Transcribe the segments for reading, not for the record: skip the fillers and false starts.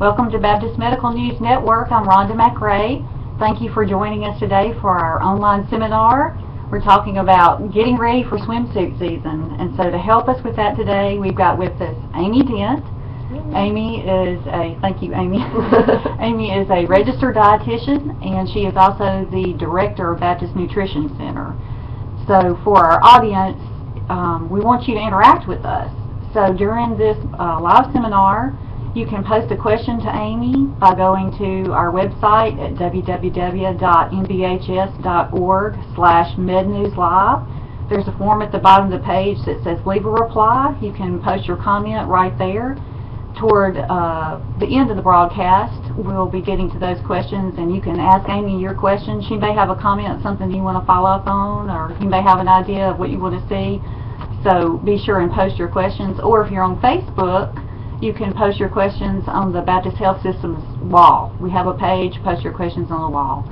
Welcome to Baptist Medical News Network. I'm Rhonda McRae. Thank you for joining us today for our online seminar. We're talking about getting ready for swimsuit season. And so to help us with that today, we've got with us Amy Dent. Amy is a, thank you Amy, Amy is a registered dietitian, and she is also the director of Baptist Nutrition Center. So for our audience, we want you to interact with us. So during this live seminar, you can post a question to Amy by going to our website at www.nbhs.org/mednewslive. There's a form at the bottom of the page that says leave a reply. You can post your comment right there. Toward the end of the broadcast, we'll be getting to those questions, and you can ask Amy your question. She may have a comment, something you want to follow up on, or you may have an idea of what you want to see. So be sure and post your questions. Or if you're on Facebook, you can post your questions on the Baptist Health System's wall. We have a page, post your questions on the wall.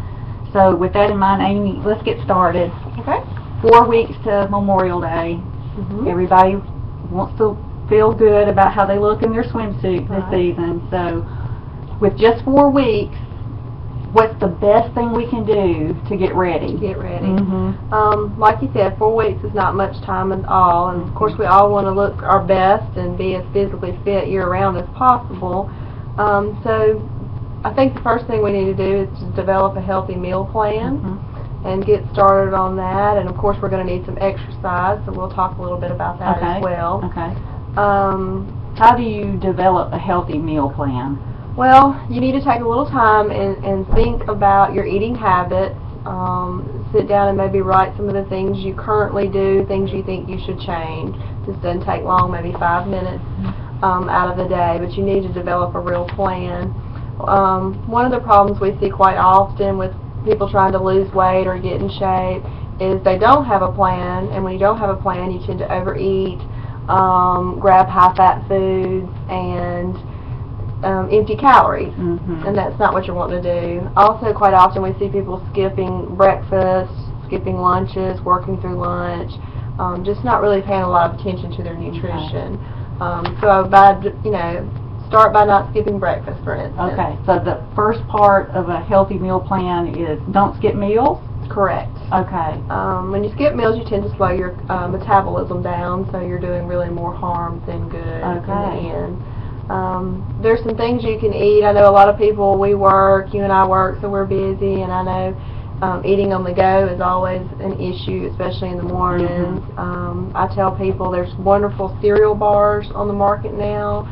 So with that in mind, Amy, let's get started. Okay. 4 weeks to Memorial Day. Everybody wants to feel good about how they look in their swimsuit this season. So with just 4 weeks, what's the best thing we can do to get ready? Like you said, 4 weeks is not much time at all, and of course we all want to look our best and be as physically fit year-round as possible. So I think the first thing we need to do is to develop a healthy meal plan and get started on that. And of course we're going to need some exercise, so we'll talk a little bit about that as well. How do you develop a healthy meal plan? Well, you need to take a little time and think about your eating habits. Sit down and maybe write some of the things you currently do, things you think you should change. This doesn't take long, maybe 5 minutes out of the day, but you need to develop a real plan. One of the problems we see quite often with people trying to lose weight or get in shape is they don't have a plan, and when you don't have a plan, you tend to overeat, grab high-fat foods, and empty calories, and that's not what you're wanting to do. Also, quite often we see people skipping breakfast, skipping lunches, working through lunch, just not really paying a lot of attention to their nutrition. So start by not skipping breakfast, for instance. Okay, so the first part of a healthy meal plan is don't skip meals? Correct. Okay. When you skip meals, you tend to slow your metabolism down, so you're doing really more harm than good in the end. There's some things you can eat. I know a lot of people, we work, you and I work, so we're busy, and I know eating on the go is always an issue, especially in the mornings. I tell people there's wonderful cereal bars on the market now.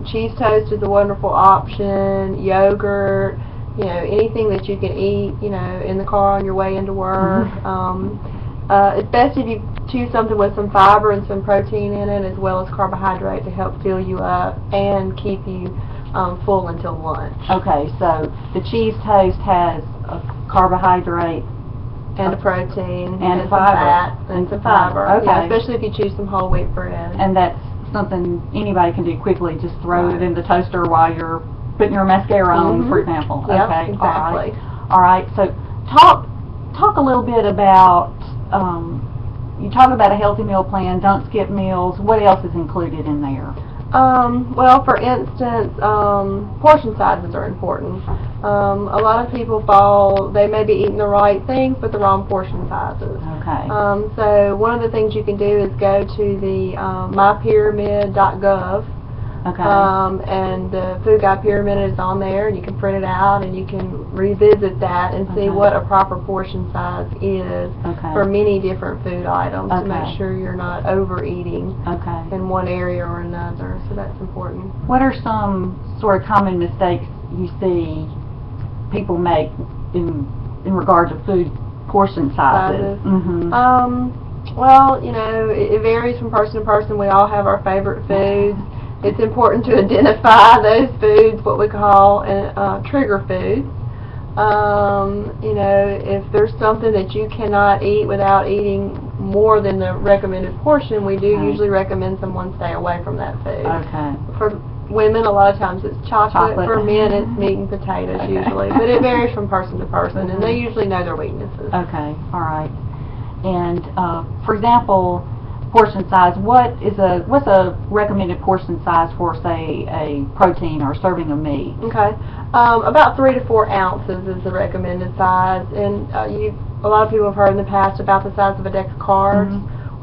Cheese toast is a wonderful option, yogurt, anything that you can eat, in the car on your way into work. It's best if you choose something with some fiber and some protein in it, as well as carbohydrate to help fill you up and keep you full until lunch. Okay, so the cheese toast has a carbohydrate and a protein and some fiber fat and some fiber. Okay. Yeah, especially if you choose some whole wheat bread. And that's something anybody can do quickly. Just throw it in the toaster while you're putting your mascara on, for example. Yep, okay, exactly. All right. So talk a little bit about. You talk about a healthy meal plan. Don't skip meals. What else is included in there? Well, for instance, portion sizes are important. A lot of people they may be eating the right things, but the wrong portion sizes. Okay. So one of the things you can do is go to the mypyramid.gov. Okay. And the food guide pyramid is on there, and you can print it out, and you can revisit that and see what a proper portion size is for many different food items to make sure you're not overeating in one area or another. So that's important. What are some sort of common mistakes you see people make in regard to food portion sizes? Well, it varies from person to person. We all have our favorite foods. It's important to identify those foods, what we call trigger foods. If there's something that you cannot eat without eating more than the recommended portion, we do usually recommend someone stay away from that food. For women, a lot of times it's chocolate. For men, it's meat and potatoes usually. But it varies from person to person, and they usually know their weaknesses. Okay, all right. And for example, portion size, what's a recommended portion size for, say, a protein or a serving of meat? Okay. About 3 to 4 ounces is the recommended size, and a lot of people have heard in the past about the size of a deck of cards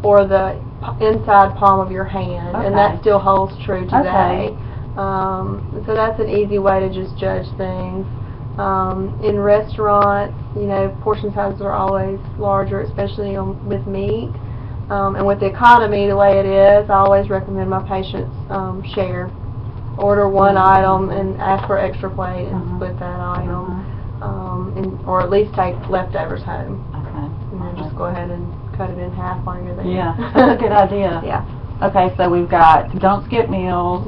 or the inside palm of your hand, and that still holds true today. So that's an easy way to just judge things. In restaurants, portion sizes are always larger, especially with meat. And with the economy the way it is, I always recommend my patients share. Order one item and ask for extra plate and split that item, or at least take leftovers home. And then just go ahead and cut it in half while you're there. Yeah, that's a good idea. Yeah. Okay, so we've got don't skip meals,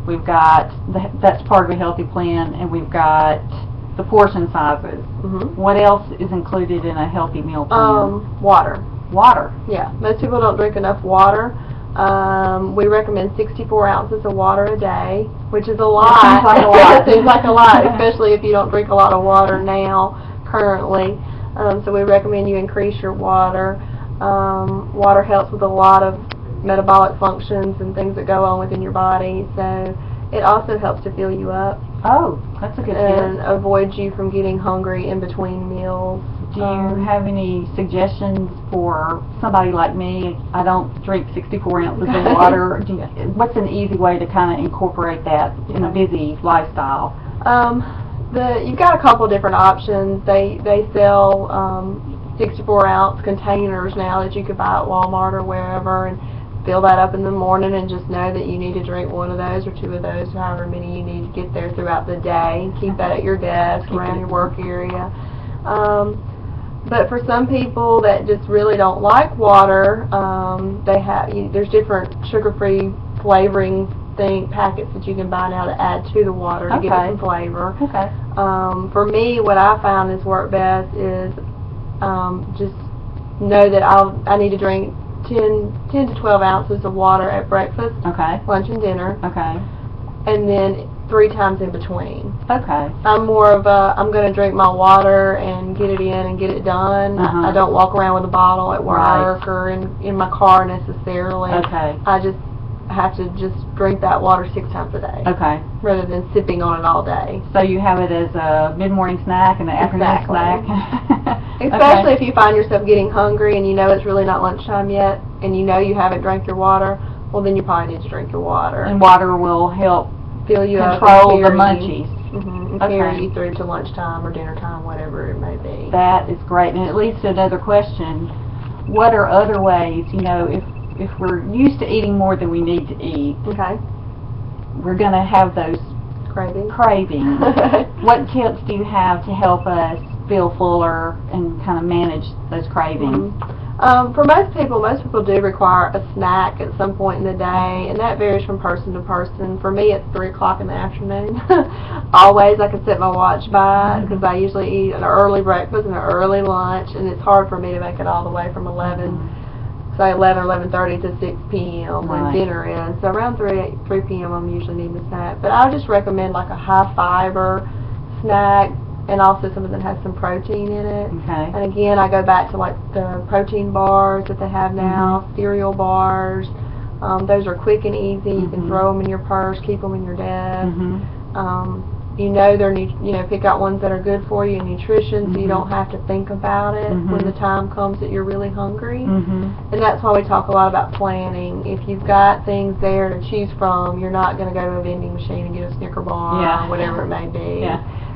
we've got that's part of a healthy plan, and we've got the portion sizes. What else is included in a healthy meal plan? Water. Water. Yeah, most people don't drink enough water. We recommend 64 ounces of water a day, which is a lot. Seems like a lot. Seems like a lot, especially if you don't drink a lot of water now, currently. So we recommend you increase your water. Water helps with a lot of metabolic functions and things that go on within your body. So it also helps to fill you up. Oh, that's a good tip. And avoids you from getting hungry in between meals. Do you have any suggestions for somebody like me? I don't drink 64 ounces of water. What's an easy way to kind of incorporate that in a busy lifestyle? You've got a couple different options. They sell 64-ounce containers now that you could buy at Walmart or wherever, and fill that up in the morning and just know that you need to drink one of those or two of those, however many you need to get there throughout the day. Keep that at your desk, around your work area. But for some people that just really don't like water, there's different sugar-free flavoring packets that you can buy now to add to the water to give it some flavor. For me, what I found has worked best is just know that I need to drink 10 to 12 ounces of water at breakfast, lunch, and dinner, and then 3 times in between. I'm more of I'm going to drink my water and get it in and get it done. I don't walk around with a bottle at work or in my car necessarily. I just have to just drink that water 6 times a day. Rather than sipping on it all day. So you have it as a mid-morning snack and an afternoon snack. Especially if you find yourself getting hungry and you know it's really not lunchtime yet and you know you haven't drank your water, well then you probably need to drink your water. And water will help fill you control the munchies. And carry you through to lunchtime or dinner time, whatever it may be. That is great. And it leads to another question. What are other ways, if we're used to eating more than we need to eat, we're going to have those cravings. What tips do you have to help us feel fuller and kind of manage those cravings? For most people do require a snack at some point in the day, and that varies from person to person. For me, it's 3 o'clock in the afternoon. Always, I can set my watch by because I usually eat an early breakfast and an early lunch, and it's hard for me to make it all the way from 11:30 to 6 p.m. when dinner is. So around 3 p.m. I'm usually needing a snack. But I just recommend like a high fiber snack, and also something that has some protein in it. And again, I go back to like the protein bars that they have now, cereal bars. Those are quick and easy. You can throw them in your purse, keep them in your desk. Pick out ones that are good for you in nutrition, so you don't have to think about it when the time comes that you're really hungry. And that's why we talk a lot about planning. If you've got things there to choose from, you're not going to go to a vending machine and get a Snicker bar or whatever it may be.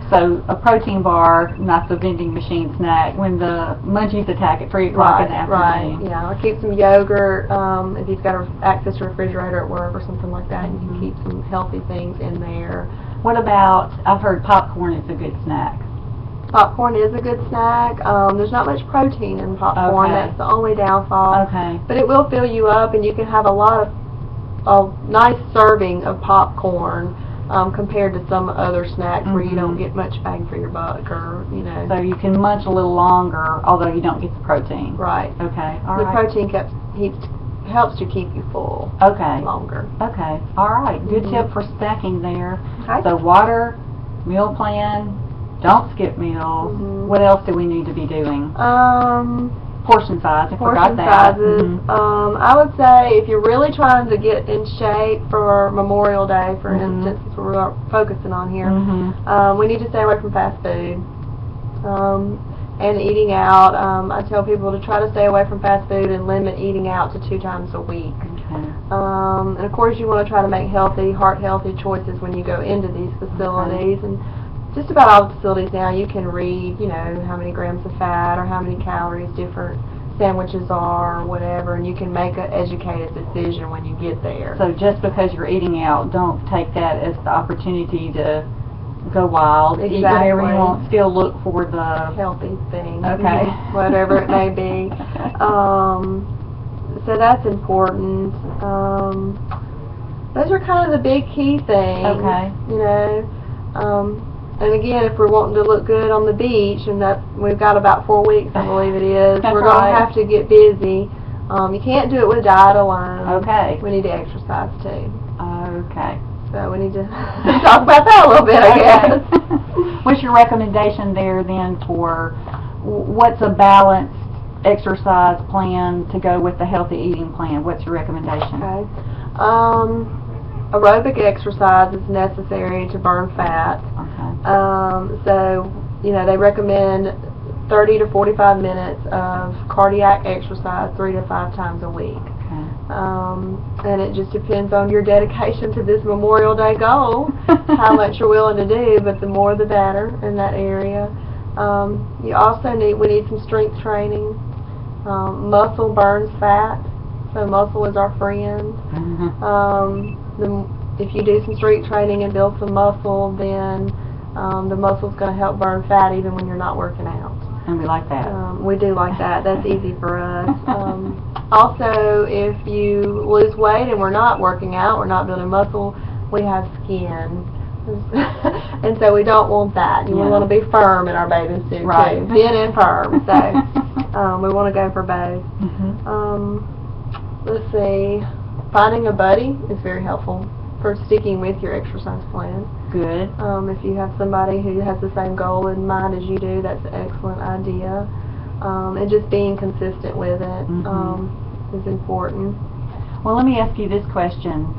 So a protein bar, not the vending machine snack, when the munchies attack at 3 o'clock in the afternoon. I'll keep some yogurt if you've got access to a refrigerator at work or something like that. You can keep some healthy things in there. What about, I've heard popcorn is a good snack. Popcorn is a good snack. There's not much protein in popcorn. That's the only downfall. But it will fill you up, and you can have a nice serving of popcorn compared to some other snacks where you don't get much bang for your buck, or So you can munch a little longer, although you don't get the protein. The protein helps to keep you full longer. All right. Good tip for snacking there. So water, meal plan, don't skip meals. What else do we need to be doing? Portion size, I forgot portion that. sizes. I would say if you're really trying to get in shape for Memorial Day, for instance, that's what we're focusing on here, we need to stay away from fast food and eating out. I tell people to try to stay away from fast food and limit eating out to 2 times a week. And of course you want to try to make heart-healthy choices when you go into these facilities. And just about all the facilities now, you can read, you know, how many grams of fat or how many calories different sandwiches are or whatever, and you can make an educated decision when you get there. So just because you're eating out, don't take that as the opportunity to go wild. Eat whatever you want. Still look for the healthy thing. Okay. Whatever it may be. So that's important. Those are kind of the big key things. Okay. You know. And again, if we're wanting to look good on the beach, and that we've got about 4 weeks, I believe it is, we're going to have to get busy. You can't do it with diet alone. Okay. We need to exercise too. Okay. So we need to talk about that a little bit, I guess. What's your recommendation there then for what's a balanced exercise plan to go with the healthy eating plan? What's your recommendation? Okay. Aerobic exercise is necessary to burn fat. Okay. So, you know, they recommend 30 to 45 minutes of cardiac exercise 3 to 5 times a week. Okay. And it just depends on your dedication to this Memorial Day goal, how much you're willing to do, but the more the better in that area. We need some strength training. Muscle burns fat, so muscle is our friend. If you do some strength training and build some muscle, then the muscle's going to help burn fat even when you're not working out. And we like that. We do like that. That's easy for us. Also, if you lose weight and we're not working out, we're not building muscle, we have skin. And so we don't want that. We want to be firm in our bathing suit too. Thin and firm. So we want to go for both. Let's see. Finding a buddy is very helpful for sticking with your exercise plan. Good. If you have somebody who has the same goal in mind as you do, that's an excellent idea. And just being consistent with it is important. Well, let me ask you this question.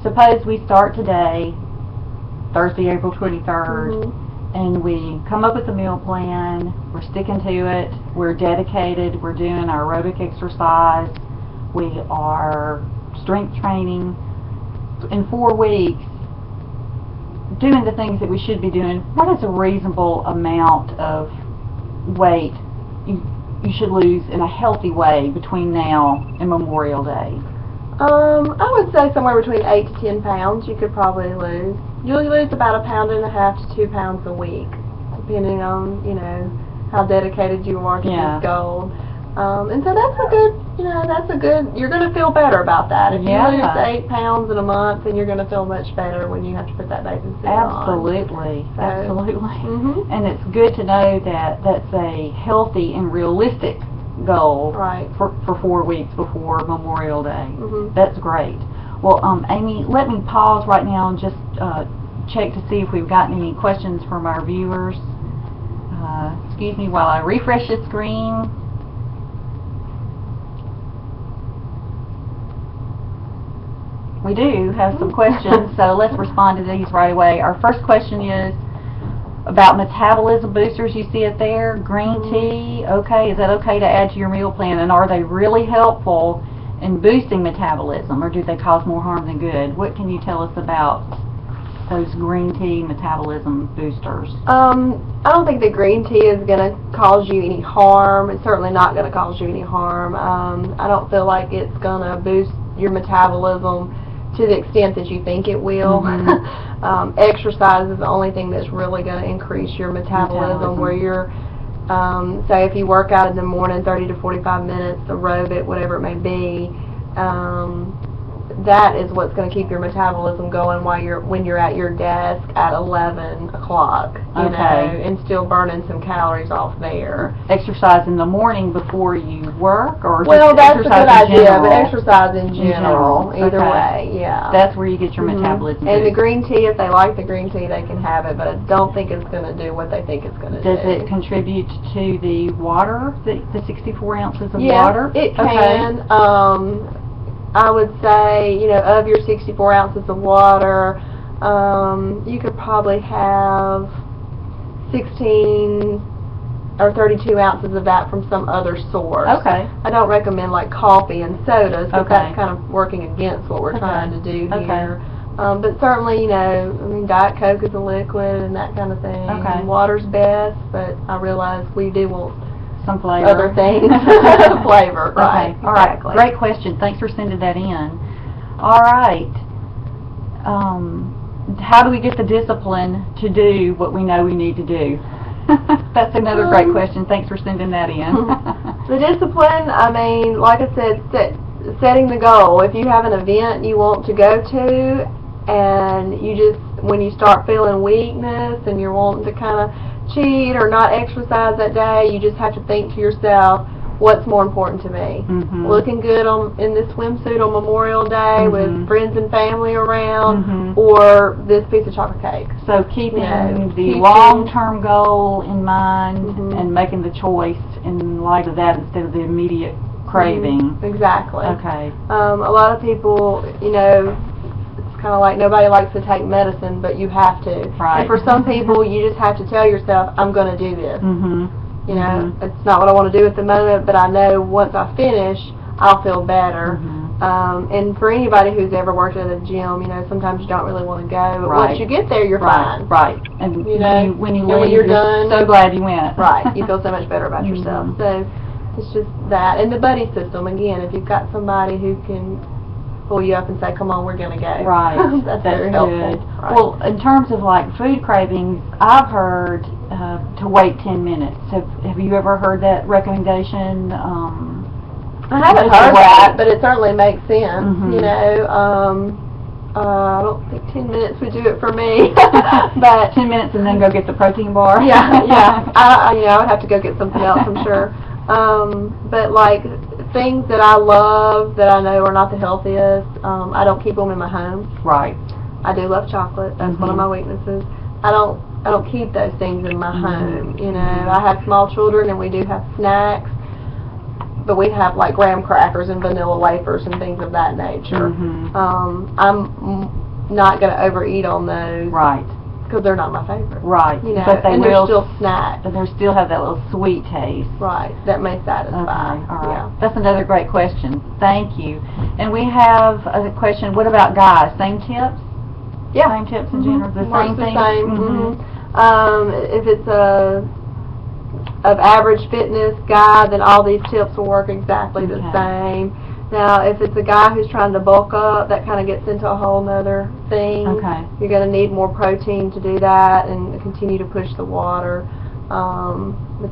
Suppose we start today, Thursday, April 23rd, and we come up with a meal plan, we're sticking to it, we're dedicated, we're doing our aerobic exercise, we are strength training. In 4 weeks, doing the things that we should be doing, what is a reasonable amount of weight you should lose in a healthy way between now and Memorial Day? I would say somewhere between 8 to 10 pounds you could probably lose. You'll lose about 1.5 pounds to 2 pounds a week, depending on, you know, how dedicated you are to this goal. And so that's a good, you're going to feel better about that. If you lose 8 pounds in a month, then you're going to feel much better when you have to put that bathing suit on. Absolutely. And it's good to know that that's a healthy and realistic goal for 4 weeks before Memorial Day. That's great. Well, Amy, let me pause right now and just check to see if we've gotten any questions from our viewers. Excuse me while I refresh the screen. We do have some questions, so let's respond to these right away. Our first question is about metabolism boosters. You see it there, green tea. Okay, is that okay to add to your meal plan? And are they really helpful in boosting metabolism, or do they cause more harm than good? What can you tell us about those green tea metabolism boosters? I don't think that green tea is going to cause you any harm. It's certainly not going to cause you any harm. I don't feel like it's going to boost your metabolism to the extent that you think it will. Exercise is the only thing that's really going to increase your metabolism. Where you're, say if you work out in the morning 30 to 45 minutes, aerobic, whatever it may be, that is what's going to keep your metabolism going when you're at your desk at 11 o'clock, you know, and still burning some calories off there. Exercise in the morning before you work, or well, just that's a good idea, general? but exercise in general, either way, yeah. That's where you get your metabolism. And the green tea, if they like the green tea, they can have it, but I don't think it's going to do what they think it's going to do. Does it contribute to the water, the 64 ounces of yeah, water? It can. I would say, you know, of your 64 ounces of water, you could probably have 16 or 32 ounces of that from some other source. Okay. I don't recommend like coffee and sodas, because Okay. that's kind of working against what we're trying to do here. But certainly, you know, I mean, Diet Coke is a liquid and that kind of thing. Okay. Water's best, but I realize we do want some flavor. Other things. Flavor, right. Okay. All right. Great question. Thanks for sending that in. All right. How do we get the discipline to do what we know we need to do? That's another great question. Thanks for sending that in. The discipline, I mean, like I said, setting the goal. If you have an event you want to go to, and you just, when you start feeling weakness and you're wanting to kind of cheat or not exercise that day, you just have to think to yourself, what's more important to me? Looking good in this swimsuit on Memorial Day with friends and family around, or this piece of chocolate cake? So keeping the long-term goal in mind and making the choice in light of that instead of the immediate craving. Exactly. Okay. A lot of people, you know, it's kind of like nobody likes to take medicine, but you have to. Right. And for some people, you just have to tell yourself, I'm going to do this. You know, it's not what I want to do at the moment, but I know once I finish, I'll feel better. And for anybody who's ever worked at a gym, you know, sometimes you don't really want to go, but once you get there, you're fine. Right. And you know, when you leave, when you're done, so glad you went. Right. You feel so much better about yourself. So it's just that. And the buddy system, again, if you've got somebody who can pull you up and say, come on, we're going to go. Right. That's very helpful. Right. Well, in terms of like food cravings, I've heard to wait 10 minutes. Have you ever heard that recommendation? I haven't heard that, but it certainly makes sense. You know, I don't think 10 minutes would do it for me. But 10 minutes and then go get the protein bar? Yeah. You know, I would have to go get something else, I'm sure. But like things that I love that I know are not the healthiest, I don't keep them in my home. Right. I do love chocolate. That's one of my weaknesses. I don't keep those things in my home. You know, I have small children and we do have snacks, but we have like graham crackers and vanilla wafers and things of that nature. I'm not going to overeat on those. Right. Because they're not my favorite. Right. You know, but and they're still snacks. And they still have that little sweet taste. Right. That may satisfy. Okay. All right. Yeah. That's another great question. Thank you. And we have a question, what about guys? Same tips? Yeah. Same tips in general? The Works same thing? If it's of average fitness guy, then all these tips will work exactly the same. Now, if it's a guy who's trying to bulk up, that kind of gets into a whole nother thing. Okay. You're going to need more protein to do that and continue to push the water. But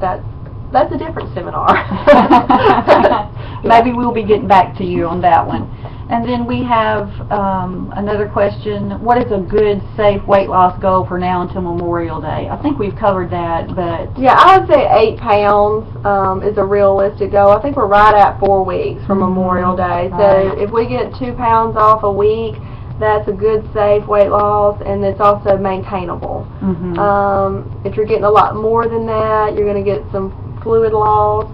that's a different seminar. Maybe we'll be getting back to you on that one. And then we have another question. What is a good, safe weight loss goal for now until Memorial Day? I think we've covered that, but... Yeah, I would say 8 pounds is a realistic goal. I think we're right at 4 weeks from Memorial Day. So if we get 2 pounds off a week, that's a good, safe weight loss, and it's also maintainable. If you're getting a lot more than that, you're going to get some fluid loss.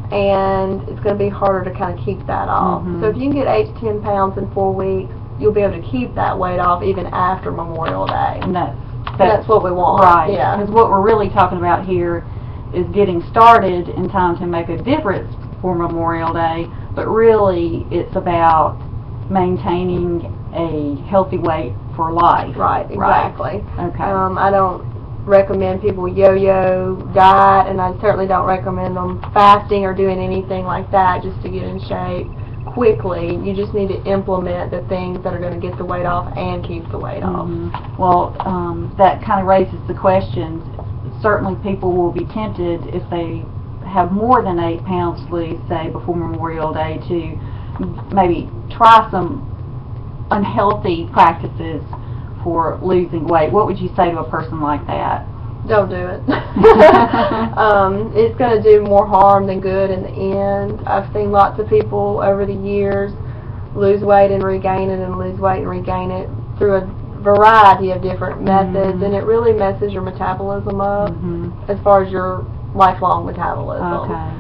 And it's going to be harder to kind of keep that off. So if you can get 8 to 10 pounds in 4 weeks, you'll be able to keep that weight off even after Memorial Day. And that's what we want. Right. Yeah. Because what we're really talking about here is getting started in time to make a difference for Memorial Day, but really it's about maintaining a healthy weight for life. Right, exactly. Right. Okay. I don't recommend people yo-yo diet, and I certainly don't recommend them fasting or doing anything like that just to get in shape quickly. You just need to implement the things that are going to get the weight off and keep the weight off. Well, that kind of raises the question. Certainly people will be tempted if they have more than 8 pounds to lose, say, before Memorial Day, to maybe try some unhealthy practices for losing weight, what would you say to a person like that? Don't do it. It's going to do more harm than good in the end. I've seen lots of people over the years lose weight and regain it, and lose weight and regain it through a variety of different methods, and it really messes your metabolism up as far as your lifelong metabolism. Okay.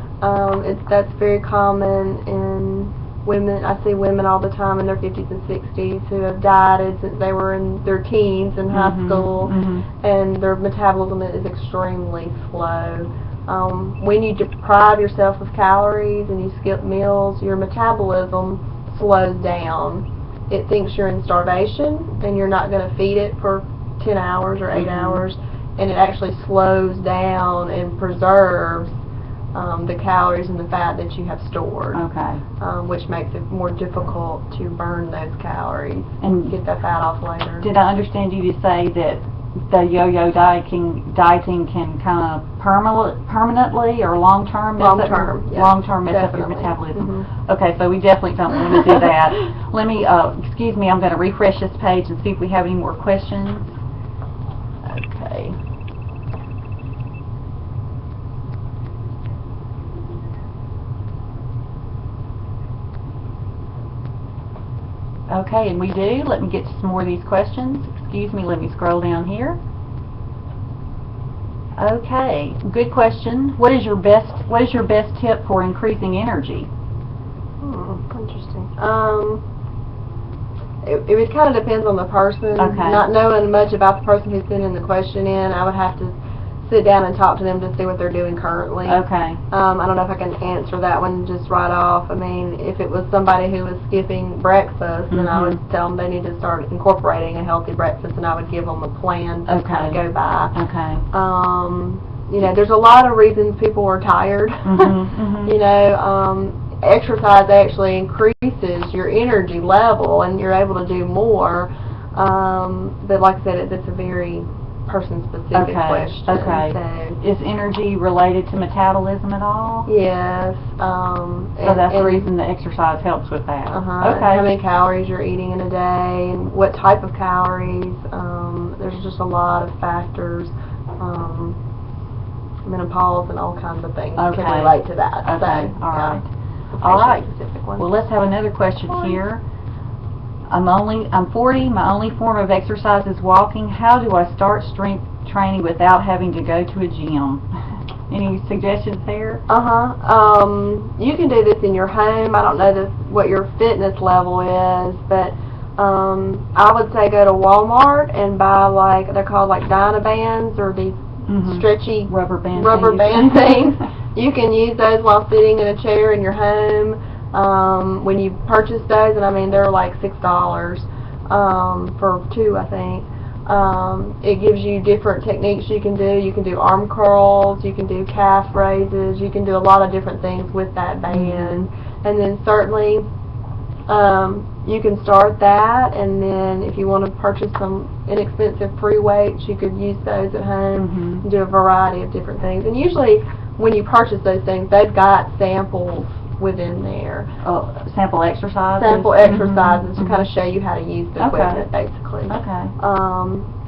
That's very common in women. I see women all the time in their 50s and 60s who have dieted since they were in their teens in high school, and their metabolism is extremely slow. When you deprive yourself of calories and you skip meals, your metabolism slows down. It thinks you're in starvation and you're not going to feed it for 10 hours or 8 hours, and it actually slows down and preserves the calories and the fat that you have stored, which makes it more difficult to burn those calories and get that fat off later. Did I understand you to say that the yo-yo dieting can kind of permanently or long-term mess up your metabolism? Okay, so we definitely don't want to do that. Let me, excuse me, I'm going to refresh this page and see if we have any more questions. Okay. Okay, and we do. Let me get to some more of these questions. Excuse me, let me scroll down here. Okay, good question. What is your best tip for increasing energy? Interesting. It kind of depends on the person. Okay. Not knowing much about the person who's sending the question in, I would have to sit down and talk to them to see what they're doing currently. Okay. I don't know if I can answer that one just right off. I mean, if it was somebody who was skipping breakfast, then I would tell them they need to start incorporating a healthy breakfast, and I would give them a plan to kind of go by. Okay. You know, there's a lot of reasons people are tired. You know, exercise actually increases your energy level, and you're able to do more. But like I said, it's a very person-specific question. Okay. So, is energy related to metabolism at all? yes. So that's the reason the exercise helps with that. Okay. How many calories you're eating in a day, and what type of calories. There's just a lot of factors. Menopause and all kinds of things can relate to that. Okay. So, all right. Yeah. All right. Specific one. Well, let's have another question here. I'm 40. My only form of exercise is walking. How do I start strength training without having to go to a gym? Any suggestions there? You can do this in your home. I don't know what your fitness level is, but I would say go to Walmart and buy they're called Dynabands, or these stretchy rubber band things. You can use those while sitting in a chair in your home. When you purchase those, and I mean they're like $6 for 2, I think. It gives you different techniques you can do. You can do arm curls, you can do calf raises, you can do a lot of different things with that band. And then certainly you can start that, and then if you want to purchase some inexpensive free weights, you could use those at home and do a variety of different things. And usually when you purchase those things, they've got samples within there. Sample exercises? Sample exercises to kind of show you how to use the equipment, basically. Okay.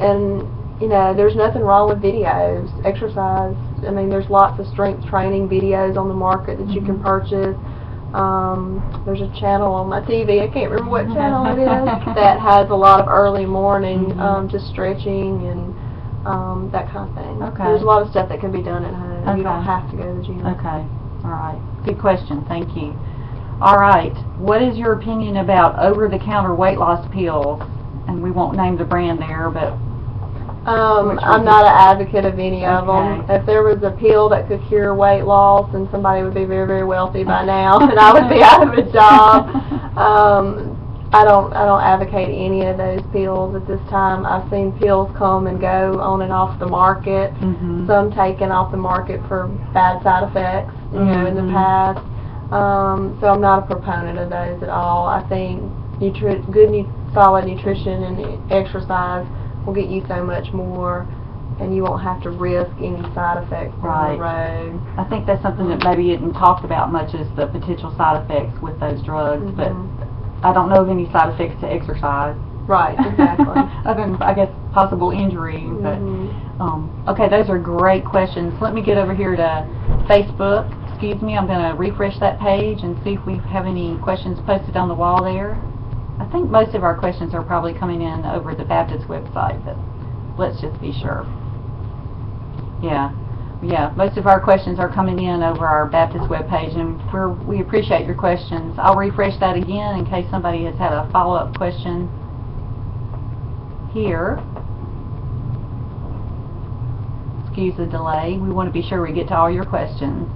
And, you know, there's nothing wrong with videos. Exercise, I mean, there's lots of strength training videos on the market that you can purchase. There's a channel on my TV, I can't remember what channel it is, that has a lot of early morning just stretching and that kind of thing. Okay. There's a lot of stuff that can be done at home. You don't have to go to the gym. Okay. All right. Good question. Thank you. All right. What is your opinion about over-the-counter weight loss pills? And we won't name the brand there, but... I'm not an advocate of any of them. If there was a pill that could cure weight loss, then somebody would be very, very wealthy by now, and I would be out of a job. I don't advocate any of those pills at this time. I've seen pills come and go on and off the market. Some taken off the market for bad side effects, you know, in the past. So I'm not a proponent of those at all. I think solid nutrition and exercise will get you so much more, and you won't have to risk any side effects down the road. I think that's something that maybe isn't talked about much, is the potential side effects with those drugs, but I don't know of any side effects to exercise. Right, exactly. Other than, I guess, possible injury. But okay, those are great questions. Let me get over here to Facebook. Excuse me, I'm going to refresh that page and see if we have any questions posted on the wall there. I think most of our questions are probably coming in over the Baptist website, but let's just be sure. Yeah, most of our questions are coming in over our Baptist webpage, and we appreciate your questions. I'll refresh that again in case somebody has had a follow-up question here. Excuse the delay. We want to be sure we get to all your questions.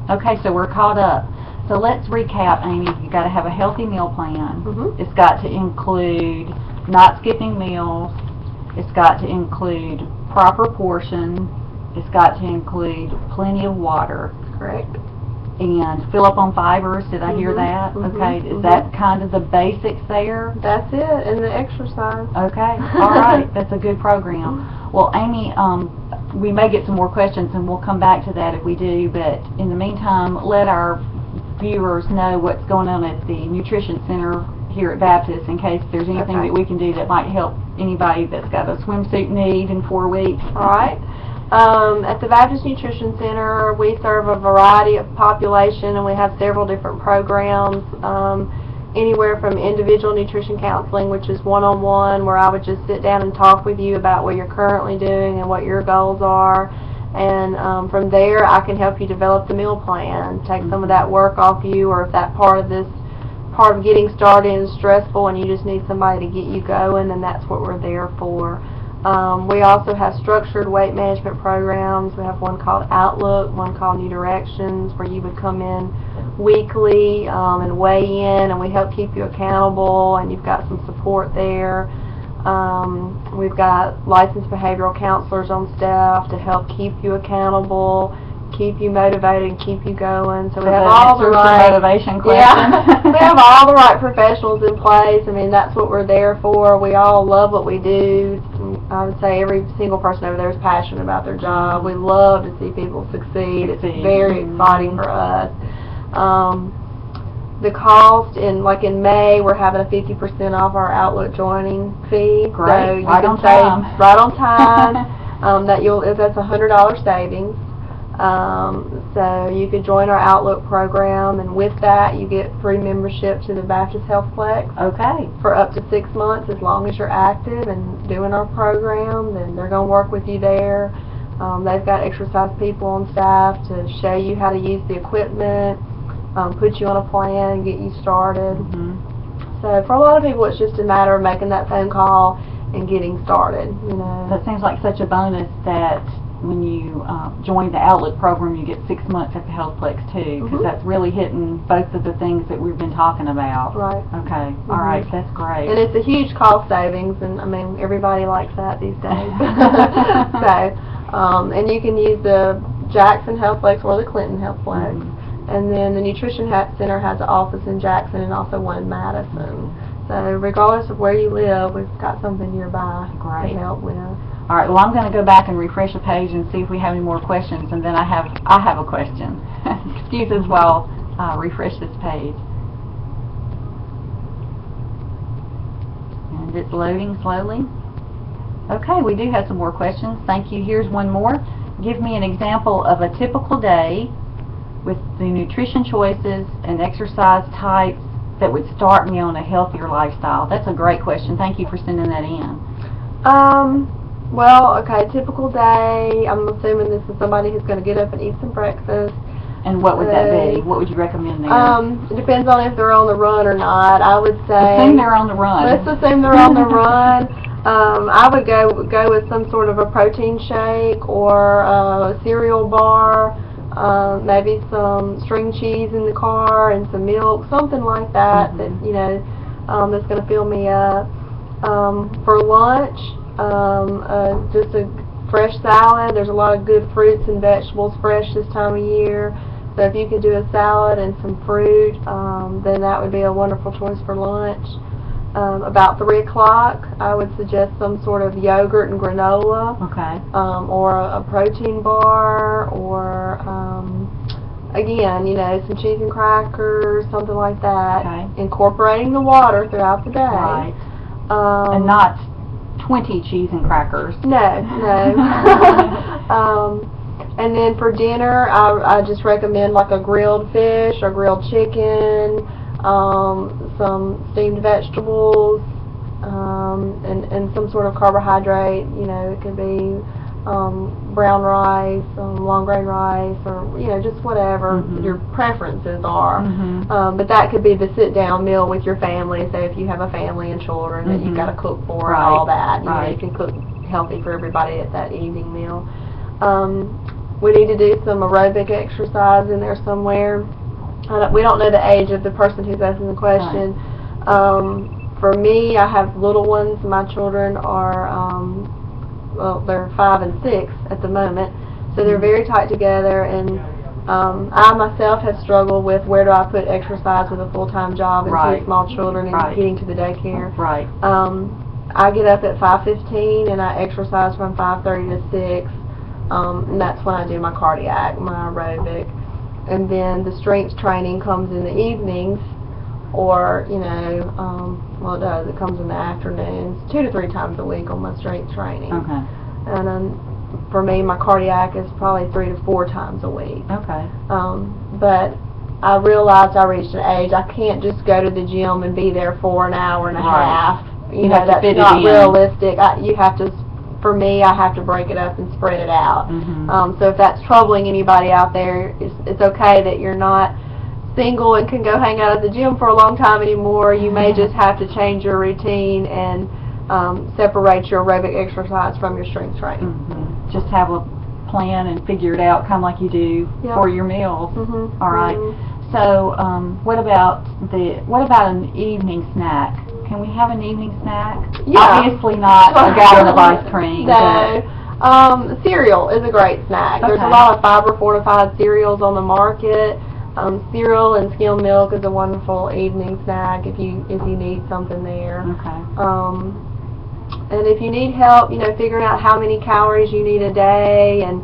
Okay, so we're caught up. So let's recap, Amy. You've got to have a healthy meal plan. It's got to include not skipping meals. It's got to include proper portion. It's got to include plenty of water. Correct. And fill up on fibers. Did I hear that? Okay. Is that kind of the basics there? That's it, and the exercise. Okay. All right. That's a good program. Well, Amy, we may get some more questions, and we'll come back to that if we do. But in the meantime, let our viewers know what's going on at the Nutrition Center here at Baptist in case there's anything that we can do that might help anybody that's got a swimsuit need in 4 weeks. All right. At the Baptist Nutrition Center, we serve a variety of population, and we have several different programs, anywhere from individual nutrition counseling, which is one-on-one, where I would just sit down and talk with you about what you're currently doing and what your goals are. And from there, I can help you develop the meal plan, take some of that work off you, or if that part of getting started is stressful and you just need somebody to get you going, then that's what we're there for. We also have structured weight management programs. We have one called Outlook, one called New Directions, where you would come in weekly and weigh in, and we help keep you accountable, and you've got some support there. We've got licensed behavioral counselors on staff to help keep you accountable, keep you motivated, and keep you going. So we have all the right motivation question. we have all the right professionals in place. I mean, that's what we're there for. We all love what we do. I would say every single person over there is passionate about their job. We love to see people succeed. It's very exciting for us. The cost in May, we're having a 50% off our Outlook joining fee. Great. So you right can on save time. right on time. That's a $100 savings. So you could join our Outlook program, and with that you get free membership to the Baptist Healthplex. Okay. For up to 6 months, as long as you're active and doing our program. Then they're going to work with you there. They've got exercise people on staff to show you how to use the equipment, put you on a plan, get you started. So for a lot of people, it's just a matter of making that phone call and getting started. You know. That seems like such a bonus that when you join the Outlook program, you get 6 months at the Healthplex too, because that's really hitting both of the things that we've been talking about. Right. Okay. All right. That's great. And it's a huge cost savings, and I mean everybody likes that these days. So, and you can use the Jackson Healthplex or the Clinton Healthplex. And then the Nutrition Center has an office in Jackson and also one in Madison. So regardless of where you live, we've got something nearby to help with. All right. Well, I'm going to go back and refresh the page and see if we have any more questions, and then I have a question. Excuse us while I refresh this page. And it's loading slowly. Okay, we do have some more questions. Thank you. Here's one more. Give me an example of a typical day with the nutrition choices and exercise types that would start me on a healthier lifestyle. That's a great question. Thank you for sending that in. Well, okay, typical day, I'm assuming this is somebody who's going to get up and eat some breakfast. And what would that be? What would you recommend there? It depends on if they're on the run or not. I would say... Assume they're on the run. Let's assume they're on the run. I would go with some sort of a protein shake or a cereal bar. Maybe some string cheese in the car and some milk, something like that, that you know, that's going to fill me up. For lunch, just a fresh salad. There's a lot of good fruits and vegetables fresh this time of year, so if you could do a salad and some fruit, then that would be a wonderful choice for lunch. About 3 o'clock, I would suggest some sort of yogurt and granola, okay, or a protein bar, or again, you know, some cheese and crackers, something like that. Okay. Incorporating the water throughout the day. Right. And not 20 cheese and crackers. No, no. And then for dinner, I just recommend like a grilled fish or grilled chicken, some steamed vegetables, and some sort of carbohydrate. You know, it could be brown rice, long grain rice, or you know, just whatever your preferences are. But that could be the sit-down meal with your family. Say if you have a family and children that you've got to cook for and all that. You know, you can cook healthy for everybody at that evening meal. We need to do some aerobic exercise in there somewhere. We don't know the age of the person who's asking the question. For me, I have little ones. My children are well, they're 5 and 6 at the moment, so they're very tight together, and I myself have struggled with where do I put exercise with a full-time job and 2 small children and getting to the daycare. I get up at 5:15 and I exercise from 5:30 to 6, and that's when I do my cardiac, my aerobic, and then the strength training comes in the evenings, or you know, well, it comes in the afternoons, 2 to 3 times a week on my strength training. And then for me, my cardiac is probably 3 to 4 times a week. But I realized I reached an age I can't just go to the gym and be there for an hour and a half. You know, that's not realistic. You have to. For me, I have to break it up and spread it out. So if that's troubling anybody out there, it's okay that you're not single and can go hang out at the gym for a long time anymore. You may just have to change your routine and separate your aerobic exercise from your strength training. Just have a plan and figure it out, kind of like you do for your meals. All right. So what about an evening snack? Can we have an evening snack? Obviously not a gallon of ice cream. No. Cereal is a great snack. There's a lot of fiber-fortified cereals on the market. Cereal and skimmed milk is a wonderful evening snack if you need something there. And if you need help, you know, figuring out how many calories you need a day and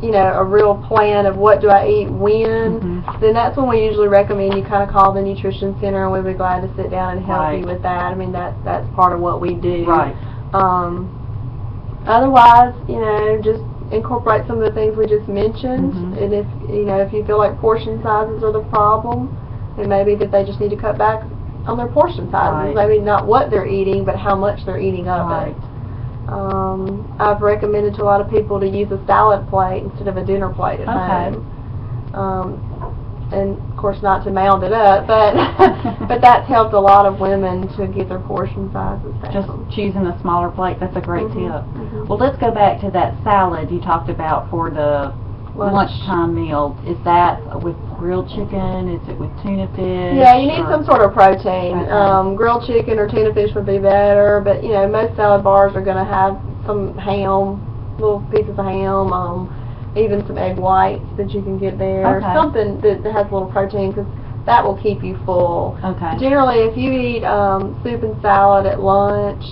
you know, a real plan of what do I eat when, then that's when we usually recommend you kind of call the nutrition center, and we'd be glad to sit down and help you with that. I mean, that's part of what we do. Otherwise, you know, just incorporate some of the things we just mentioned, and if you know, if you feel like portion sizes are the problem, then maybe that they just need to cut back on their portion sizes. Maybe not what they're eating, but how much they're eating of it. I've recommended to a lot of people to use a salad plate instead of a dinner plate at home. And of course not to mound it up, but but that's helped a lot of women to get their portion sizes down. Just choosing a smaller plate, that's a great tip. Well, let's go back to that salad you talked about for the lunchtime meal. Is that with grilled chicken? Is it with tuna fish? Yeah, you need some sort of protein. Grilled chicken or tuna fish would be better, but you know, most salad bars are going to have some ham, little pieces of ham, even some egg whites that you can get there. Something that has a little protein, because that will keep you full. Generally, if you eat soup and salad at lunch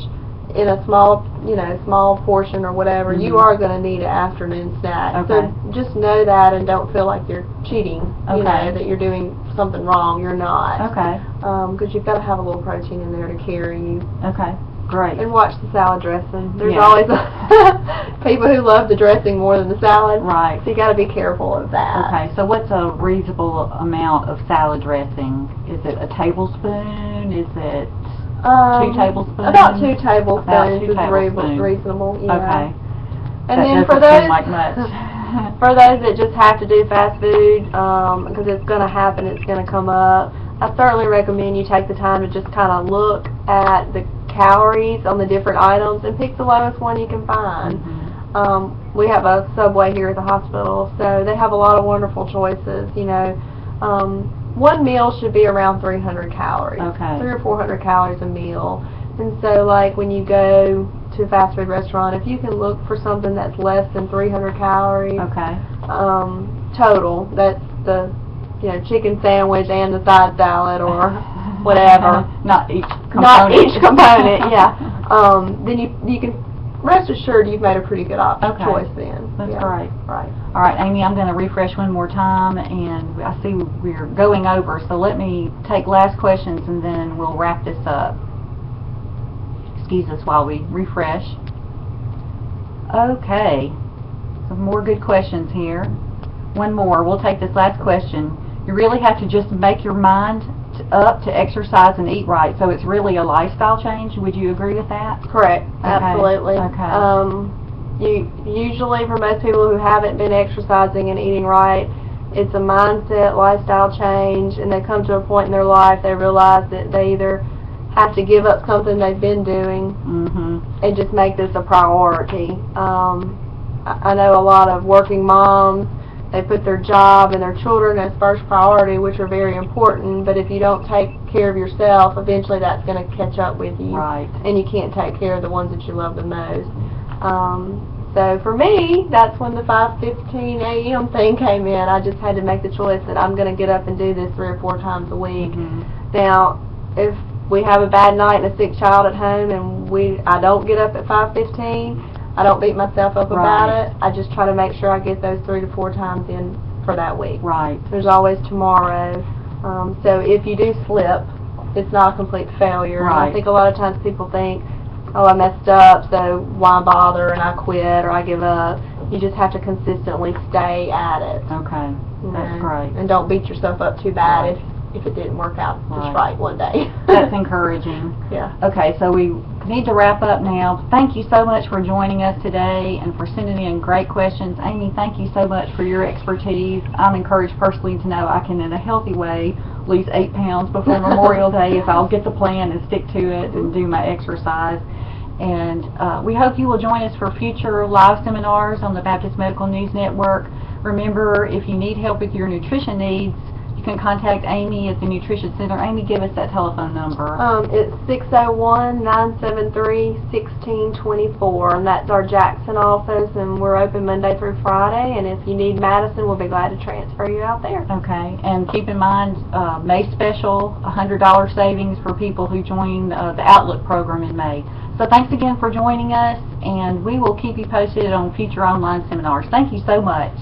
in a small portion or whatever, you are going to need an afternoon snack. So just know that and don't feel like you're cheating, you know, that you're doing something wrong. You're not. Because you've got to have a little protein in there to carry you. Great. And watch the salad dressing. There's always people who love the dressing more than the salad. So you got to be careful of that. So what's a reasonable amount of salad dressing? Is it a tablespoon? Is it 2 tablespoons? About 2 tablespoons is reasonable. And then for those for those that just have to do fast food, because it's going to happen, it's going to come up, I certainly recommend you take the time to just kind of look at the calories on the different items and pick the lowest one you can find. We have a Subway here at the hospital, so they have a lot of wonderful choices. You know, one meal should be around 300 calories, 300 or 400 calories a meal. And so, like when you go to a fast food restaurant, if you can look for something that's less than 300 calories total, that's the chicken sandwich and the side salad or whatever. Not each component. Not each component, then you can rest assured you've made a pretty good Okay. choice then. That's Yeah. great. Right. All right, Amy, I'm going to refresh one more time, and I see we're going over, so let me take last questions and then we'll wrap this up. Excuse us while we refresh. Okay, some more good questions here. One more. We'll take this last question. You really have to just make your mind up to exercise and eat right, so it's really a lifestyle change. Would you agree with that? Correct. Absolutely. Okay. Usually for most people who haven't been exercising and eating right, it's a mindset, lifestyle change, and they come to a point in their life they realize that they either have to give up something they've been doing and just make this a priority. I know a lot of working moms, they put their job and their children as first priority, which are very important, but if you don't take care of yourself, eventually that's going to catch up with you. Right. And you can't take care of the ones that you love the most. So for me, that's when the 5:15 a.m. thing came in. I just had to make the choice that I'm going to get up and do this 3 or 4 times a week. Now, if we have a bad night and a sick child at home and I don't get up at 5:15, I don't beat myself up about it. I just try to make sure I get those 3 to 4 times in for that week. Right. There's always tomorrow. So if you do slip, it's not a complete failure. Right. And I think a lot of times people think, oh, I messed up, so why bother, and I quit or I give up. You just have to consistently stay at it. Okay. That's great. And don't beat yourself up too bad if it didn't work out just right one day. That's encouraging. Yeah. Okay, so we need to wrap up now. Thank you so much for joining us today and for sending in great questions. Amy, thank you so much for your expertise. I'm encouraged personally to know I can, in a healthy way, lose 8 pounds before Memorial Day if I'll get the plan and stick to it and do my exercise. And we hope you will join us for future live seminars on the Baptist Medical News Network. Remember, if you need help with your nutrition needs, you can contact Amy at the Nutrition Center. Amy, give us that telephone number. It's 601-973-1624, and that's our Jackson office, and we're open Monday through Friday, and if you need Madison, we'll be glad to transfer you out there. Okay, and keep in mind, May special, $100 savings for people who join the Outlook program in May. So thanks again for joining us, and we will keep you posted on future online seminars. Thank you so much.